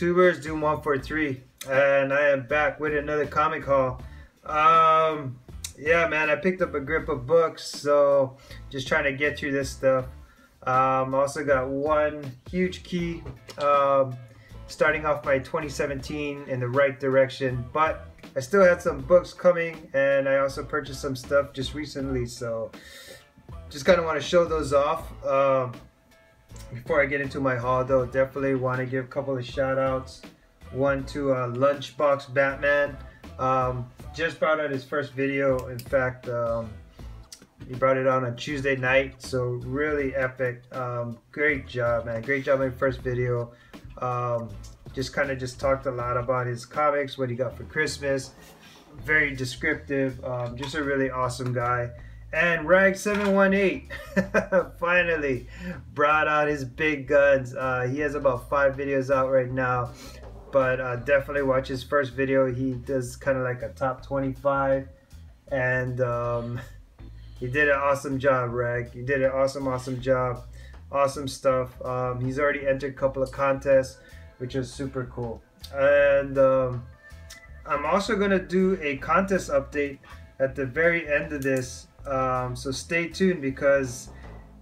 YouTubers, Doom143, and I am back with another comic haul. Yeah, man, I picked up a grip of books, so just trying to get through this stuff. Also got one huge key, starting off my 2017 in the right direction, but I still had some books coming, and I also purchased some stuff just recently, so just kind of want to show those off. Before I get into my haul though, definitely want to give a couple of shout outs. One to Lunchbox Batman. Just brought out his first video. In fact, he brought it on Tuesday night, so really epic. Great job, man. Great job on your first video. Just talked a lot about his comics, what he got for Christmas. Very descriptive. Just a really awesome guy. And Rag718 finally brought out his big guns. He has about 5 videos out right now, but definitely watch his first video. He does kind of like a top 25, and he did an awesome job, Rag. You did an awesome job. Awesome stuff. He's already entered a couple of contests, which is super cool. And I'm also gonna do a contest update at the very end of this. So stay tuned, because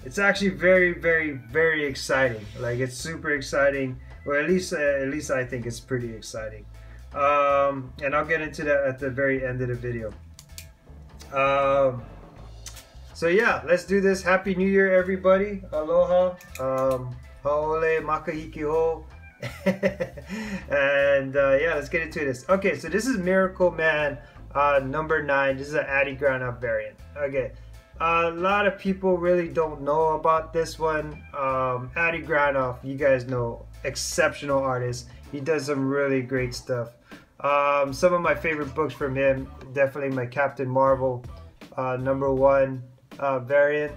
it's actually very exciting. Like, it's super exciting, or at least I think it's pretty exciting. And I'll get into that at the very end of the video. So yeah, let's do this. Happy New Year, everybody. Aloha. Haole makahiki ho. And yeah, let's get into this. Okay, so this is Miracle Man number 9. This is an Adi Granoff variant. Okay, a lot of people really don't know about this one. Adi Granoff, you guys know, exceptional artist. He does some really great stuff. Some of my favorite books from him, definitely my Captain Marvel number 1 variant.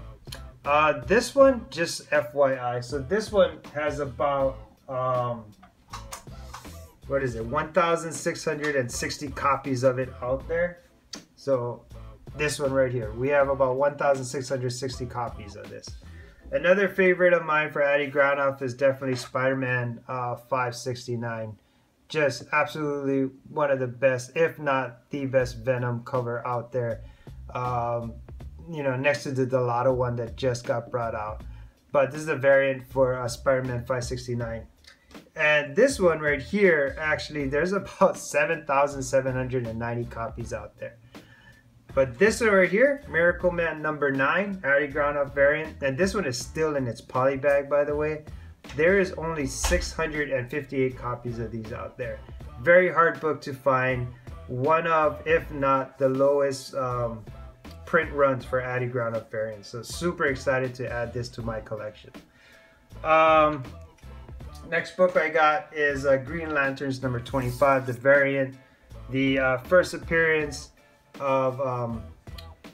This one, just FYI, so this one has about what is it, 1,660 copies of it out there. So this one right here, we have about 1,660 copies of this. Another favorite of mine for Adi Granoff is definitely Spider-Man 569. Just absolutely one of the best, if not the best, Venom cover out there. You know, next to the Delato one that just got brought out. But this is a variant for Spider-Man 569. And this one right here, actually, there's about 7,790 copies out there. But this one right here, Miracle Man number 9, Adi Granoff variant, and this one is still in its poly bag, by the way. There is only 658 copies of these out there. Very hard book to find. One of, if not the lowest print runs for Adi Granoff variants. So super excited to add this to my collection. Next book I got is Green Lanterns number 25, the variant. The first appearance of,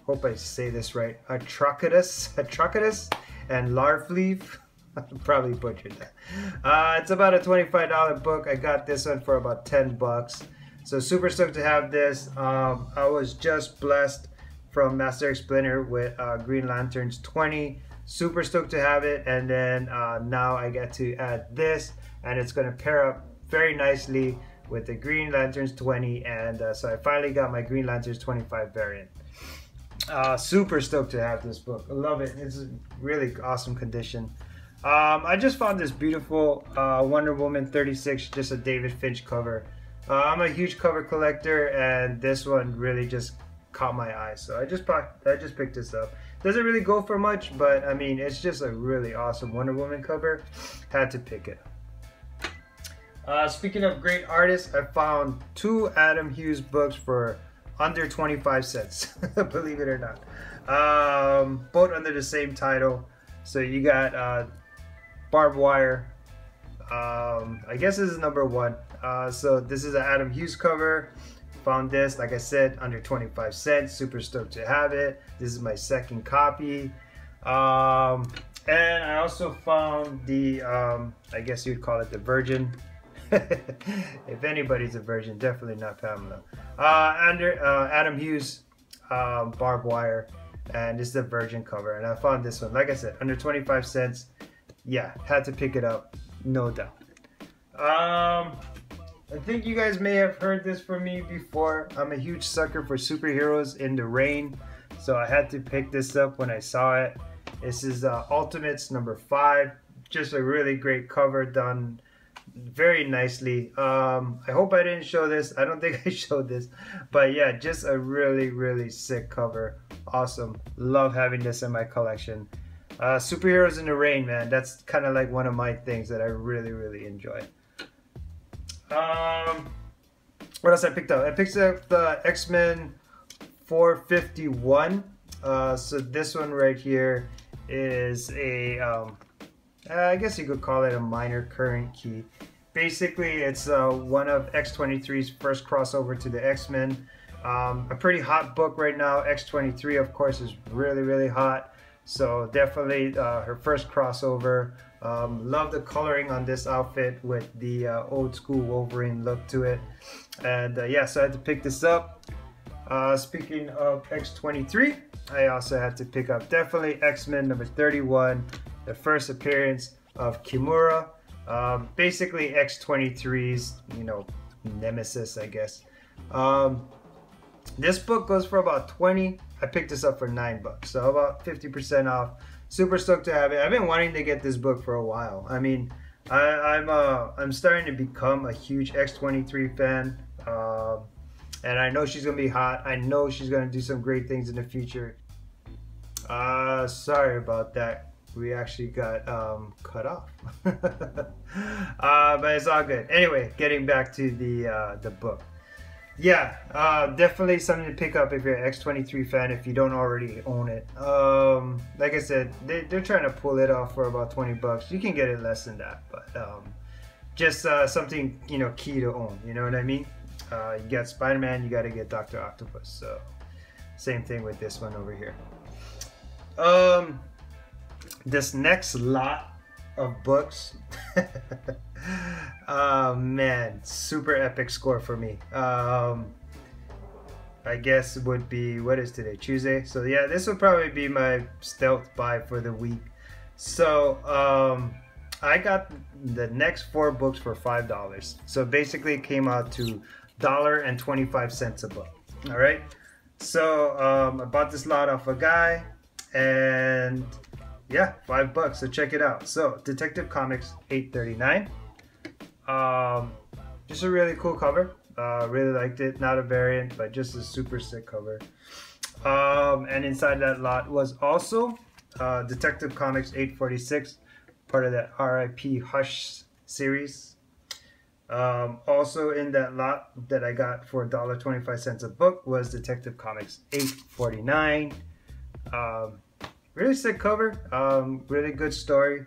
hope I say this right, Atrocitus and Larfleaf. I probably butchered that. It's about a $25 book. I got this one for about 10 bucks. So super stoked to have this. I was just blessed from Master Explainer with Green Lanterns 20. Super stoked to have it, and then now I get to add this, and it's going to pair up very nicely with the Green Lanterns 20, and so I finally got my Green Lanterns 25 variant. Super stoked to have this book. I love it. It's a really awesome condition. I just found this beautiful Wonder Woman 36, just a David Finch cover. I'm a huge cover collector, and this one really just caught my eye, so I just picked this up. Doesn't really go for much, but I mean, it's just a really awesome Wonder Woman cover. Had to pick it up. Speaking of great artists, I found 2 Adam Hughes books for under 25 cents. Believe it or not. Both under the same title. So you got Barbed Wire. I guess this is number 1. So this is an Adam Hughes cover. Found this, like I said, under 25 cents. Super stoked to have it. This is my second copy. And I also found the, I guess you'd call it the Virgin. If anybody's a virgin, definitely not Pamela. Under Adam Hughes, Barbed Wire, and this is the Virgin cover. And I found this one, like I said, under 25 cents. Yeah, had to pick it up, no doubt. I think you guys may have heard this from me before. I'm a huge sucker for superheroes in the rain, so I had to pick this up when I saw it. This is Ultimates number 5. Just a really great cover, done very nicely. I hope I didn't show this. I don't think I showed this, but yeah, just a really sick cover. Awesome. Love having this in my collection. Superheroes in the rain, man. That's kind of like one of my things that I really enjoy. What else I picked up? I picked up the X-Men 451. So this one right here is a, I guess you could call it a minor current key. Basically, it's one of X-23's first crossover to the X-Men. A pretty hot book right now. X-23, of course, is really hot. So definitely her first crossover. Love the coloring on this outfit with the old school Wolverine look to it. And yeah, so I had to pick this up. Speaking of X-23, I also had to pick up definitely X-Men number 31, the first appearance of Kimura. Basically X-23's, you know, nemesis, I guess. This book goes for about 20. I picked this up for $9, so about 50% off. Super stoked to have it. I've been wanting to get this book for a while. I mean, I'm starting to become a huge X-23 fan, and I know she's gonna be hot. I know she's gonna do some great things in the future. Sorry about that. We actually got cut off, but it's all good. Anyway, getting back to the book. Yeah, definitely something to pick up if you're an X-23 fan, if you don't already own it. Like I said, they're trying to pull it off for about $20. You can get it less than that, but just something, you know, key to own. You know what I mean? You got Spider-Man, you got to get Dr. Octopus. So same thing with this one over here. This next lot of books. Man, super epic score for me. I guess it would be, what is today, Tuesday? So yeah, this would probably be my stealth buy for the week. So I got the next 4 books for $5. So basically it came out to $1.25 a book. All right, so I bought this lot off a guy, and yeah, $5. So check it out. So Detective Comics 839. Just a really cool cover. Really liked it. Not a variant, but just a super sick cover. And inside that lot was also Detective Comics 846, part of that RIP Hush series. Also in that lot that I got for $1.25 a book was Detective Comics 849. Really sick cover, really good story.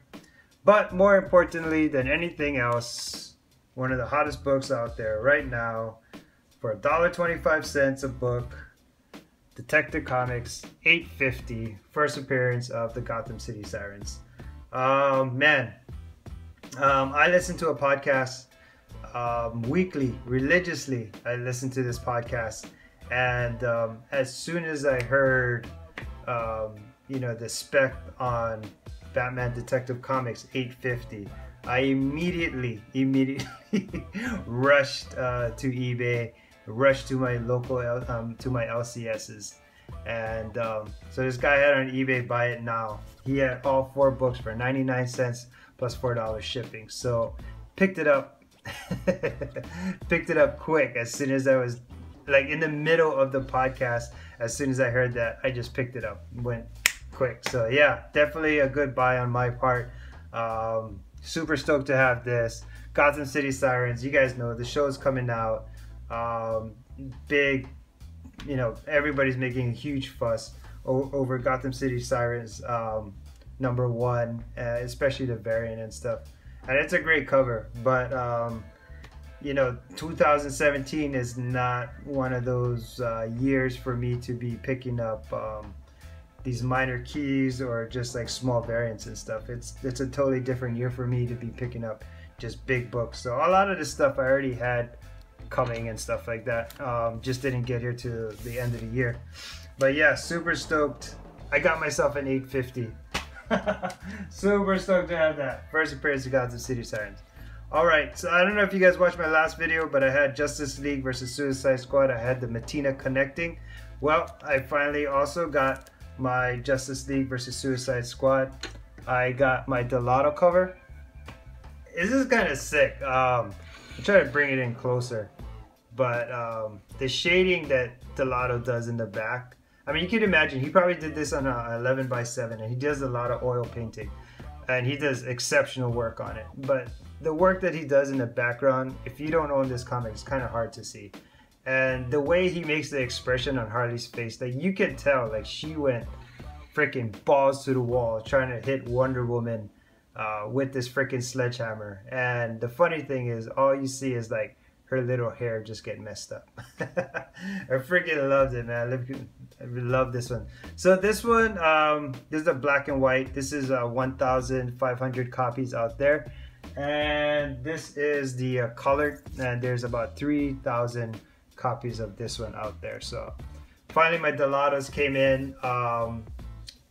But more importantly than anything else, one of the hottest books out there right now for $1.25 a book, Detective Comics 850, first appearance of the Gotham City Sirens. Man, I listen to a podcast weekly, religiously. I listen to this podcast, and as soon as I heard you know, the spec on Batman Detective Comics 850, I immediately rushed to eBay, rushed to my local to my LCSs, and so this guy had on eBay, buy it now. He had all 4 books for 99 cents plus $4 shipping. So picked it up, picked it up quick as soon as I was like in the middle of the podcast. As soon as I heard that, I just picked it up, went quick. So yeah, definitely a good buy on my part. Super stoked to have this. Gotham City Sirens, you guys know the show's coming out. Big, you know, everybody's making a huge fuss over Gotham City Sirens #1, especially the variant and stuff. And it's a great cover, but you know, 2017 is not one of those years for me to be picking up these minor keys or just like small variants and stuff. It's a totally different year for me to be picking up just big books. So a lot of this stuff I already had coming and stuff like that. Just didn't get here to the end of the year. But yeah, super stoked. I got myself an 850. Super stoked to have that. First appearance of Gotham City Sirens. Alright, so I don't know if you guys watched my last video, but I had Justice League versus Suicide Squad. I had the Mattina connecting. Well, I finally also got my Justice League versus Suicide Squad. I got my Delato cover. This is kind of sick. I'm trying to bring it in closer. But the shading that Delato does in the back, I mean, you can imagine, he probably did this on a 11x7, and he does a lot of oil painting. And he does exceptional work on it. But the work that he does in the background, if you don't own this comic, it's kind of hard to see. And the way he makes the expression on Harley's face, like you can tell, like she went freaking balls to the wall trying to hit Wonder Woman with this freaking sledgehammer. And the funny thing is, all you see is like her little hair just get messed up. I freaking loved it, man. I love this one. So this one, this is a black and white. This is 1,500 copies out there. And this is the colored, and there's about 3,000 copies of this one out there. So finally my Delatos came in.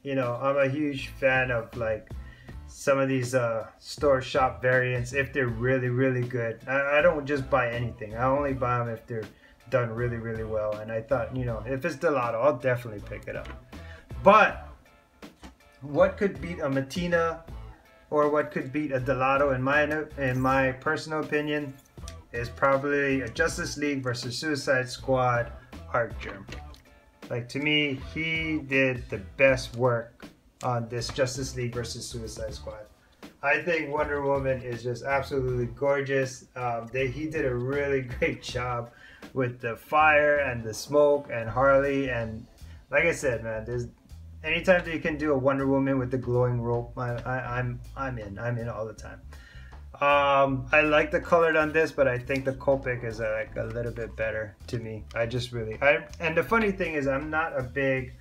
You know, I'm a huge fan of like some of these store shop variants if they're really good. I don't just buy anything. I only buy them if they're done really well. And I thought, you know, if it's Delato, I'll definitely pick it up. But what could beat a Mattina, or what could beat a Delato in my personal opinion, is probably a Justice League versus Suicide Squad Artgerm. Like, to me, he did the best work on this Justice League versus Suicide Squad. I think Wonder Woman is just absolutely gorgeous. He did a really great job with the fire and the smoke and Harley, and like I said, man, there's anytime that you can do a Wonder Woman with the glowing rope, I'm in all the time. I like the colored on this, but I think the Copic is like a little bit better to me. And the funny thing is, I'm not a big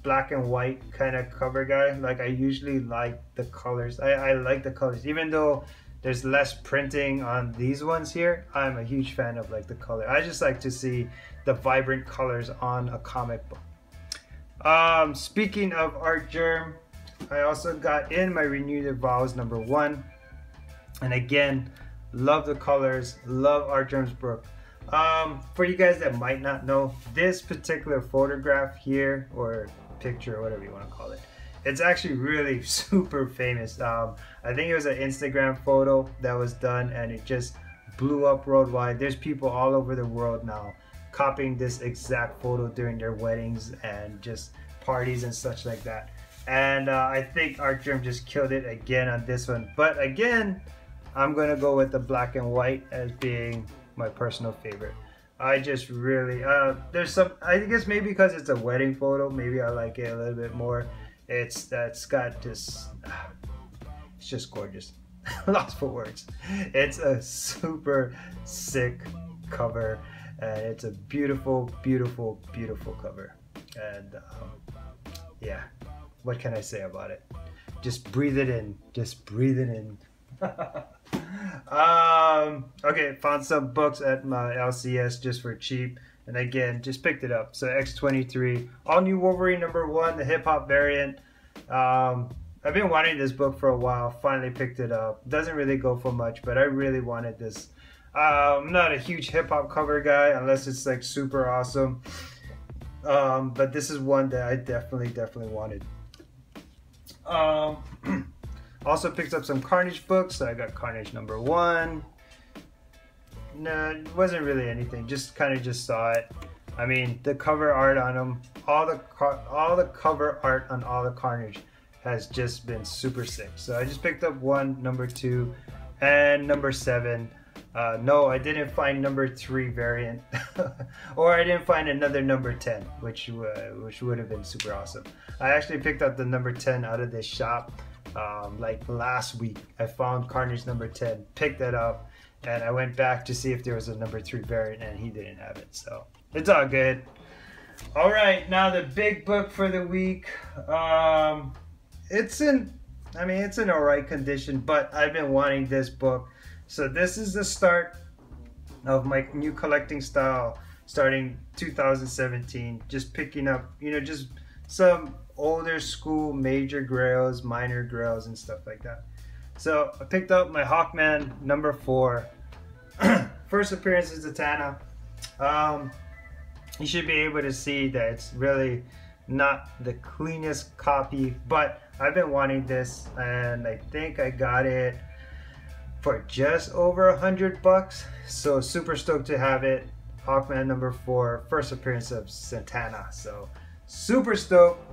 black and white kind of cover guy. Like, I usually like the colors. I like the colors, even though there's less printing on these ones here. I'm a huge fan of like the color. I just like to see the vibrant colors on a comic book. Speaking of Artgerm, I also got in my Renewed Vows #1, and again, love the colors, love Artgerm's book. For you guys that might not know, this particular photograph here, or picture, or whatever you want to call it, it's actually really super famous. I think it was an Instagram photo that was done, and it just blew up worldwide. There's people all over the world now copying this exact photo during their weddings and just parties and such like that. And I think Artgerm just killed it again on this one. But again, I'm gonna go with the black and white as being my personal favorite. I just really, there's some, I guess maybe because it's a wedding photo, maybe I like it a little bit more. It's got this, it's just gorgeous. Lost for words. It's a super sick cover, and it's a beautiful cover. And yeah, what can I say about it? Just breathe it in. Just breathe it in. Okay, found some books at my LCS just for cheap, and again, just picked it up. So X-23, all new Wolverine #1, the hip hop variant. I've been wanting this book for a while. Finally picked it up. Doesn't really go for much, but I really wanted this. I'm not a huge hip hop cover guy unless it's like super awesome. But this is one that I definitely wanted. Also picked up some Carnage books. So I got Carnage #1. No, it wasn't really anything. Just kind of just saw it. I mean, the cover art on them, all the cover art on all the Carnage has just been super sick. So I just picked up one, #2, and #7. No, I didn't find #3 variant, or I didn't find another #10, which would have been super awesome. I actually picked up the #10 out of this shop like last week. I found Carnage #10, picked that up, and I went back to see if there was a #3 variant, and he didn't have it. So it's all good. All right, now the big book for the week. It's in alright condition, but I've been wanting this book. So this is the start of my new collecting style, starting 2017. Just picking up, just some older school major grails, minor grails, and stuff like that. So I picked up my Hawkman number 4. First appearance is Zatanna. You should be able to see that it's really not the cleanest copy, but I've been wanting this, and I think I got it for just over $100. So super stoked to have it. Hawkman number 4, first appearance of Zatanna. So super stoked.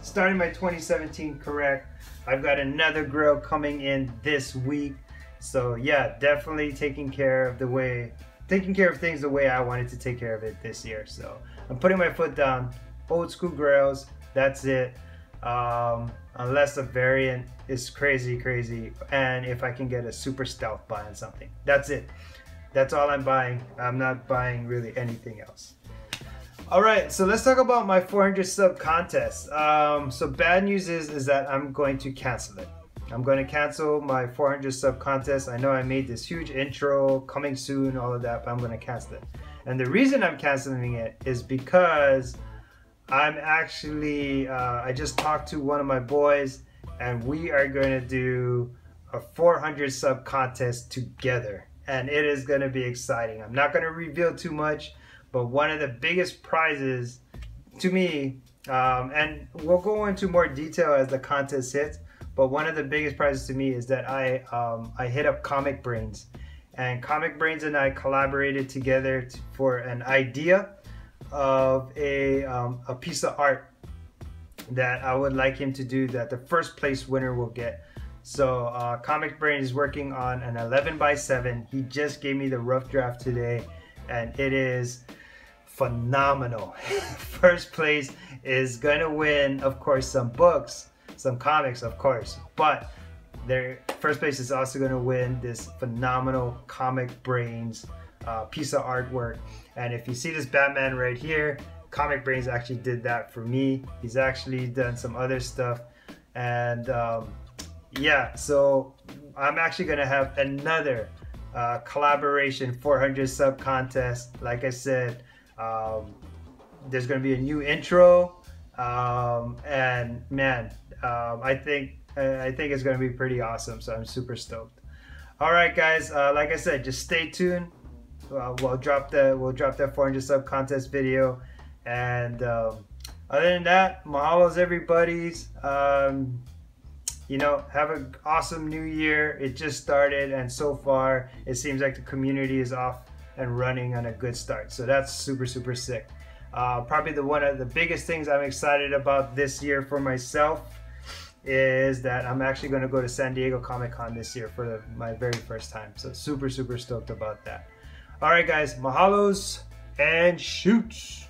Starting my 2017 correct. I've got another grill coming in this week. So yeah, definitely taking care of things the way I wanted to take care of it this year. So I'm putting my foot down. Old school grills, that's it. Unless the variant is crazy, and if I can get a super stealth buy on something. That's it. That's all I'm buying. I'm not buying really anything else. Alright, so let's talk about my 400 sub contest. So bad news is that I'm going to cancel it. I'm going to cancel my 400 sub contest. I know I made this huge intro, coming soon, all of that, but I'm going to cancel it. And the reason I'm canceling it is because I'm actually, I just talked to one of my boys, and we are going to do a 400 sub contest together. And it is going to be exciting. I'm not going to reveal too much, but one of the biggest prizes to me, and we'll go into more detail as the contest hits, but one of the biggest prizes to me is that I hit up Comic Brains, and Comic Brains and I collaborated together for an idea of a piece of art that I would like him to do that the first place winner will get. So Comic Brain is working on an 11x7. He just gave me the rough draft today, and it is phenomenal. First place is gonna win, of course, some books, some comics, of course, but their first place is also gonna win this phenomenal Comic Brains piece of artwork. And if you see this Batman right here, Comic Brains actually did that for me. He's actually done some other stuff, and yeah, so I'm actually gonna have another collaboration 400 sub contest. Like I said, there's gonna be a new intro, and man, I think it's gonna be pretty awesome. So I'm super stoked. All right, guys, like I said, just stay tuned. We'll drop that 400 sub contest video, and other than that, mahalos everybody's. You know, have an awesome new year. It just started, and so far it seems like the community is off and running on a good start. So that's super sick. Probably one of the biggest things I'm excited about this year for myself is that I'm actually going to go to San Diego Comic-Con this year for my very first time. So super stoked about that. All right, guys, mahalos and shoots.